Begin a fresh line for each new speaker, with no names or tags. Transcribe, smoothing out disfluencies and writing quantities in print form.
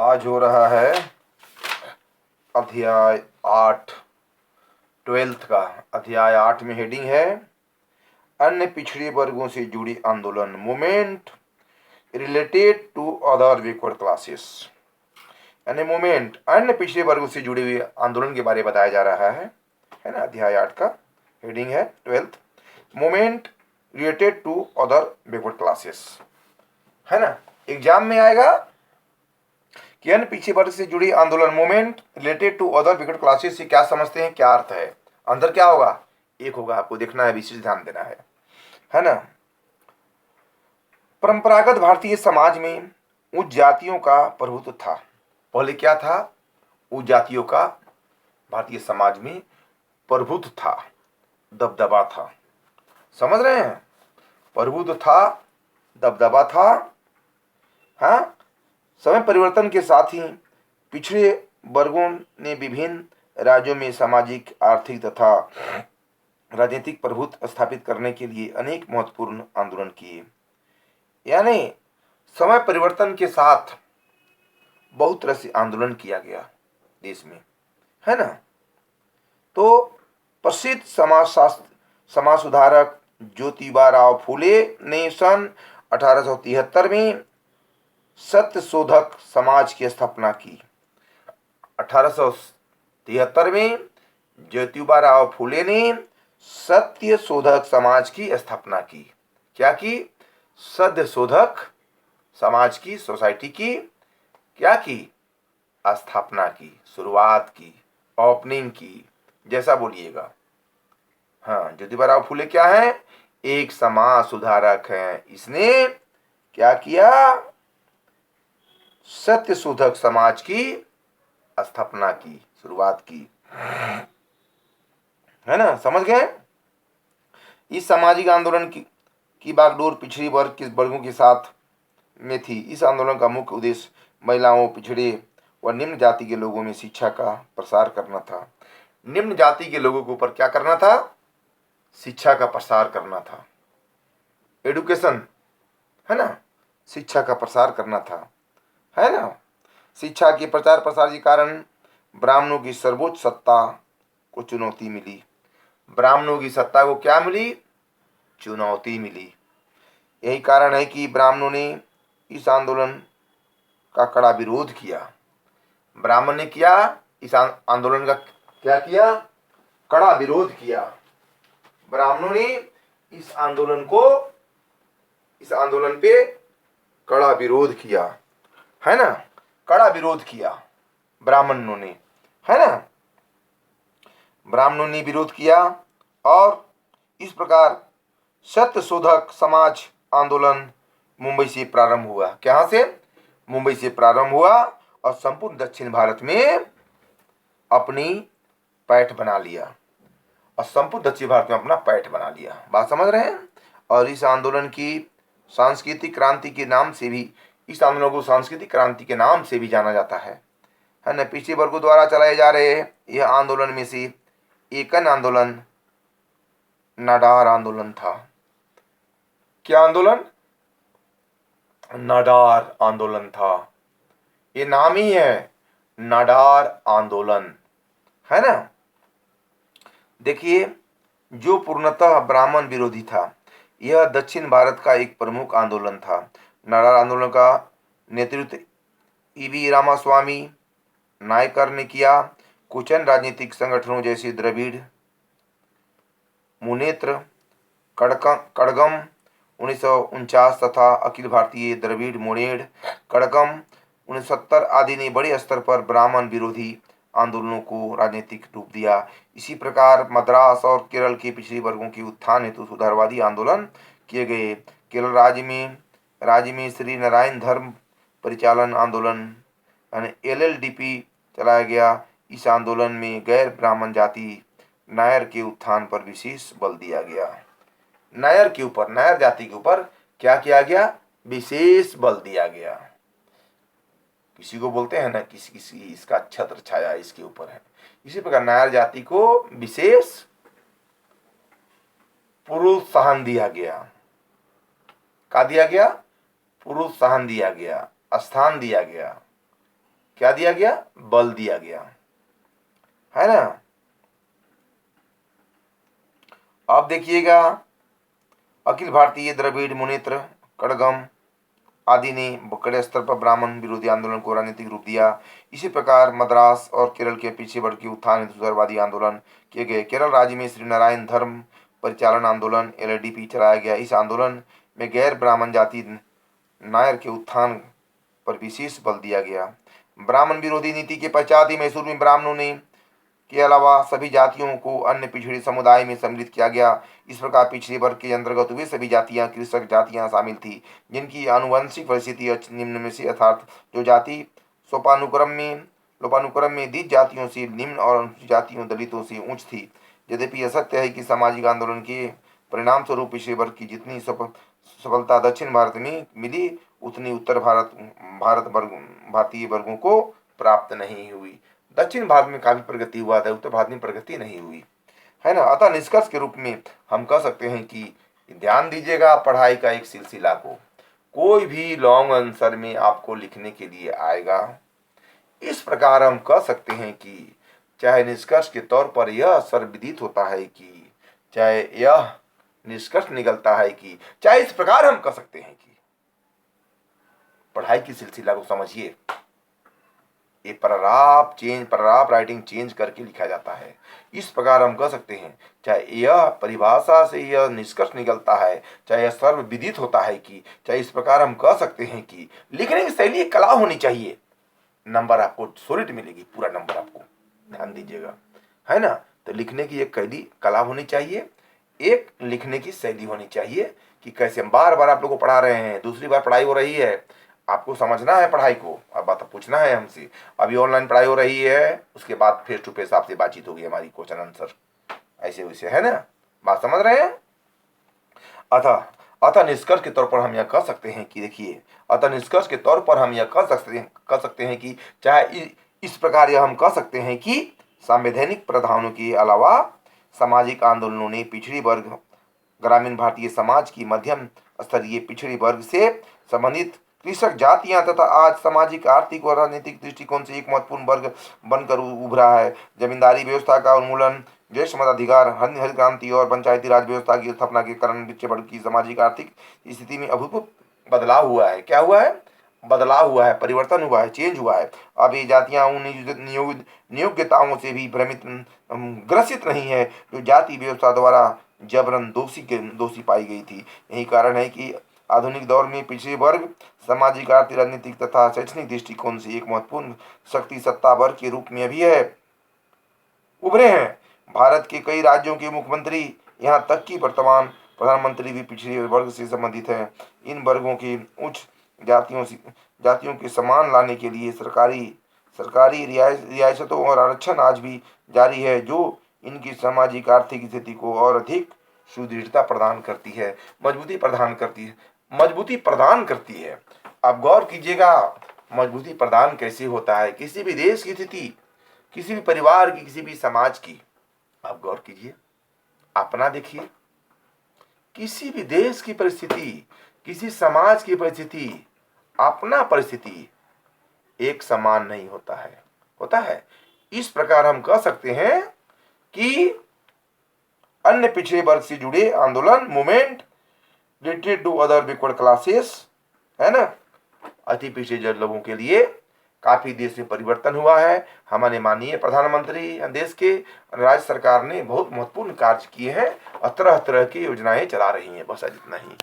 आज हो रहा है अध्याय 8 ट्वेल्थ का। अध्याय 8 में हेडिंग है अन्य पिछड़े वर्गों से जुड़ी आंदोलन, movement related to other backward classes. यानी मूवमेंट अन्य पिछड़े वर्गों से जुड़े हुए आंदोलन के बारे में बताया जा रहा है ना। अध्याय 8 का हेडिंग है twelfth, movement related to other backward classes, है ना। एग्जाम में आएगा कि अन्य पिछड़े वर्ग से जुड़ी आंदोलन, movement related to other backward classes से क्या समझते हैं, क्या अर्थ है, अंदर क्या होगा, एक होगा। आपको देखना है, विशेष ध्यान देना है ना। परंपरागत भारतीय समाज में उच्च जातियों का प्रभुत्व था। पहले क्या था? उच्च जातियों का भारतीय समाज में प्रभुत्व था, दबदबा था। समझ रहे हैं? प्रभुत्व था, दबदबा था। हाँ, समय परिवर्तन के साथ ही पिछड़े वर्गों ने विभिन्न राज्यों में सामाजिक, आर्थिक तथा राजनीतिक प्रभुत्व स्थापित करने के लिए अनेक महत्वपूर्ण आंदोलन किए। यानी समय परिवर्तन के साथ बहुत तरह से आंदोलन किया गया देश में, है ना। तो प्रसिद्ध समाज सुधारक ज्योतिबा राव फूले ने सन 1873 में सत्य शोधक समाज की स्थापना की। 1873 में ज्योतिबा राव फूले ने सत्य शोधक समाज की स्थापना की। क्या की? सत्य शोधक समाज की, सोसाइटी की क्या की? स्थापना की, शुरुआत की, ओपनिंग की, जैसा बोलिएगा। हाँ, ज्योतिबा राव फूले क्या है? एक समाज सुधारक है। इसने क्या किया? सत्य शोधक समाज की स्थापना की, शुरुआत की, है ना। समझ गए? इस सामाजिक आंदोलन की बागडोर पिछड़ी वर्ग के वर्गों के साथ में थी। इस आंदोलन का मुख्य उद्देश्य महिलाओं, पिछड़े व निम्न जाति के लोगों में शिक्षा का प्रसार करना था। निम्न जाति के लोगों के ऊपर क्या करना था? शिक्षा का प्रसार करना था। एडुकेशन, है ना, शिक्षा का प्रसार करना था, है ना। शिक्षा के प्रचार प्रसार के कारण ब्राह्मणों की सर्वोच्च सत्ता को चुनौती मिली। ब्राह्मणों की सत्ता को क्या मिली? चुनौती मिली। यही कारण है कि ब्राह्मणों ने इस आंदोलन का कड़ा विरोध किया। ब्राह्मण ने किया, इस आंदोलन का क्या किया? कड़ा विरोध किया। ब्राह्मणों ने इस आंदोलन पे कड़ा विरोध किया, है ना। कड़ा विरोध किया ब्राह्मणों ने, है ना। ब्राह्मणों ने विरोध किया और इस प्रकार सत्य शोधक समाज आंदोलन मुंबई से प्रारंभ हुआ। कहां से? मुंबई से प्रारंभ हुआ और संपूर्ण दक्षिण भारत में अपनी पैठ बना लिया, और संपूर्ण दक्षिण भारत में अपना पैठ बना लिया। बात समझ रहे हैं? और इस आंदोलन की सांस्कृतिक क्रांति के नाम से भी, इस आंदोलन को सांस्कृतिक क्रांति के नाम से भी जाना जाता है ना। पिछड़े वर्गों द्वारा चलाए जा रहे यह आंदोलन में से एक अन्य आंदोलन नाडार आंदोलन था। क्या आंदोलन? नाडार आंदोलन था। ये नाम ही है, नाडार आंदोलन, है ना। देखिए, जो पूर्णतः ब्राह्मण विरोधी था, यह दक्षिण भारत का एक प्रमुख आंदोलन था। नाडार आंदोलन का नेतृत्व ईवी रामास्वामी नायकर ने किया। कुछ अन्य राजनीतिक संगठनों जैसे द्रविड़ मुनेत्र कड़गम 1949 तथा अखिल भारतीय द्रविड़ मुनेड़ कड़गम 1970 आदि ने बड़े स्तर पर ब्राह्मण विरोधी आंदोलनों को राजनीतिक रूप दिया। इसी प्रकार मद्रास और केरल के पिछड़े वर्गों के उत्थान हेतु सुधारवादी आंदोलन किए गए। केरल राज्य में श्री नारायण धर्म परिचालन आंदोलन यानी LLDP चलाया गया। इस आंदोलन में गैर ब्राह्मण जाति नायर के उत्थान पर विशेष बल दिया गया। नायर के ऊपर, नायर जाति के ऊपर क्या किया गया? विशेष बल दिया गया। किसी को बोलते हैं ना, किसी किसी इसका छत्र छाया इसके ऊपर है। इसी प्रकार नायर जाति को विशेष प्रोत्साहन दिया गया। क्या दिया गया? प्रोत्साहन दिया गया, स्थान दिया गया, क्या दिया गया, बल दिया गया, है ना। अब देखिएगा, अखिल भारतीय द्रविड़ मुनेत्र कड़गम आदि ने बड़े स्तर पर ब्राह्मण विरोधी आंदोलन को राजनीतिक रूप दिया। इसी प्रकार मद्रास और केरल के पीछे वर्ग के उत्थान हेतु सुधारवादी आंदोलन किए गए। केरल राज्य में श्री नारायण धर्म परिचालन आंदोलन LDP चलाया गया। इस आंदोलन में गैर ब्राह्मण जाति नायर के उत्थान पर विशेष बल दिया गया। ब्राह्मण विरोधी नीति के पश्चात ही मैसूर में ब्राह्मणों ने के अलावा सभी जातियों को अन्य पिछड़े समुदाय में सम्मिलित किया गया। इस प्रकार पिछड़े वर्ग के अंतर्गत वे सभी जातियां कृषक जातियां शामिल थी जिनकी आनुवंशिक परिस्थिति निम्न में से, अर्थात जो जाति लोपानुक्रम में दीज जातियों से निम्न और अनुसूचित जातियों दलितों से उच्च थी। यद्यपि यह सत्य है कि सामाजिक आंदोलन के परिणाम स्वरूप पिछड़े वर्ग की जितनी सफलता दक्षिण भारत में मिली उतनी उत्तर भारतीय वर्गों को प्राप्त नहीं हुई। दक्षिण भारत में काफी प्रगति हुआ था, उत्तर भारत में प्रगति नहीं हुई, है ना। अतः निष्कर्ष के रूप में हम कह सकते हैं कि ध्यान दीजिएगा पढ़ाई का एक सिलसिला को, कोई भी लॉन्ग आंसर में आपको लिखने के लिए आएगा। इस प्रकार हम कह सकते हैं कि चाहे निष्कर्ष के तौर पर यह सर्वविदित होता है कि चाहे यह निष्कर्ष निकलता है कि चाहे इस प्रकार हम कह सकते हैं कि पढ़ाई की सिलसिला को समझिए, ये पैराग्राफ राइटिंग चेंज करके लिखा जाता है। इस प्रकार हम कह सकते हैं चाहे यह परिभाषा से यह निष्कर्ष निकलता है, चाहे यह सर्वविदित होता है कि चाहे इस प्रकार हम कह सकते हैं कि लिखने की शैली एक कला होनी चाहिए। नंबर आपको सोलिड मिलेगी, पूरा नंबर आपको, ध्यान दीजिएगा, है ना। तो लिखने की एक कला होनी चाहिए, एक लिखने की शैली होनी चाहिए कि कैसे हम बार बार आप लोगों को पढ़ा रहे हैं, दूसरी बार पढ़ाई हो रही है, आपको समझना है पढ़ाई को, अब बात पूछना है हमसे। अभी ऑनलाइन पढ़ाई हो रही है, उसके बाद फेस टू फेस आपसे बातचीत होगी हमारी, क्वेश्चन आंसर ऐसे वैसे, है ना। बात समझ रहे हैं। अतः निष्कर्ष के तौर पर हम यह कह सकते हैं कि देखिए, अतः निष्कर्ष के तौर पर हम यह कह सकते हैं कि चाहे इस प्रकार यह हम कह सकते हैं कि संवैधानिक प्रावधानों के अलावा सामाजिक आंदोलनों ने पिछड़ी वर्ग ग्रामीण भारतीय समाज की मध्यम स्तरीय पिछड़ी वर्ग से संबंधित कृषक जातियां तथा आज सामाजिक आर्थिक और राजनीतिक दृष्टिकोण से एक महत्वपूर्ण वर्ग बनकर उभरा है। जमींदारी व्यवस्था का उन्मूलन, ज्येष्ठ मताधिकार, हरित क्रांति और पंचायती राज व्यवस्था की स्थापना के कारण पिछड़े वर्ग की सामाजिक आर्थिक स्थिति में अभूतपूर्व बदलाव हुआ है। क्या हुआ है? बदलाव हुआ है, परिवर्तन हुआ है, चेंज हुआ है। अब ये जातियां उन नियोग्यताओं से भी ग्रसित नहीं है जो जाति व्यवस्था द्वारा जबरन दोषी पाई गई थी। यही कारण है कि आधुनिक दौर में पिछड़े वर्ग सामाजिक, आर्थिक, राजनीतिक तथा शैक्षणिक दृष्टिकोण से एक महत्वपूर्ण शक्ति सत्ता वर्ग के रूप में भी है उभरे हैं। भारत के कई राज्यों के मुख्यमंत्री, यहाँ तक कि वर्तमान प्रधानमंत्री भी पिछड़े वर्ग से संबंधित हैं। इन वर्गों के उच्च जातियों के सम्मान लाने के लिए सरकारी रियासतों और आरक्षण आज भी जारी है, जो इनकी सामाजिक आर्थिक स्थिति को और अधिक सुदृढ़ता प्रदान करती है, मजबूती प्रदान करती है। आप गौर कीजिएगा, मजबूती प्रदान कैसे होता है किसी भी देश की स्थिति, किसी भी परिवार की, किसी भी समाज की। आप गौर कीजिए, अपना देखिए, किसी भी देश की परिस्थिति, किसी समाज की परिस्थिति, अपना परिस्थिति एक समान नहीं होता है। इस प्रकार हम कह सकते हैं कि अन्य पिछड़े वर्ग से जुड़े आंदोलन, movement related to other backward classes, है ना, अति पिछड़े लोगों के लिए काफी देश में परिवर्तन हुआ है। हमारे माननीय प्रधानमंत्री देश के राज्य सरकार ने बहुत महत्वपूर्ण कार्य किए हैं और तरह तरह की योजनाएं चला रही हैं। बस इतना ही।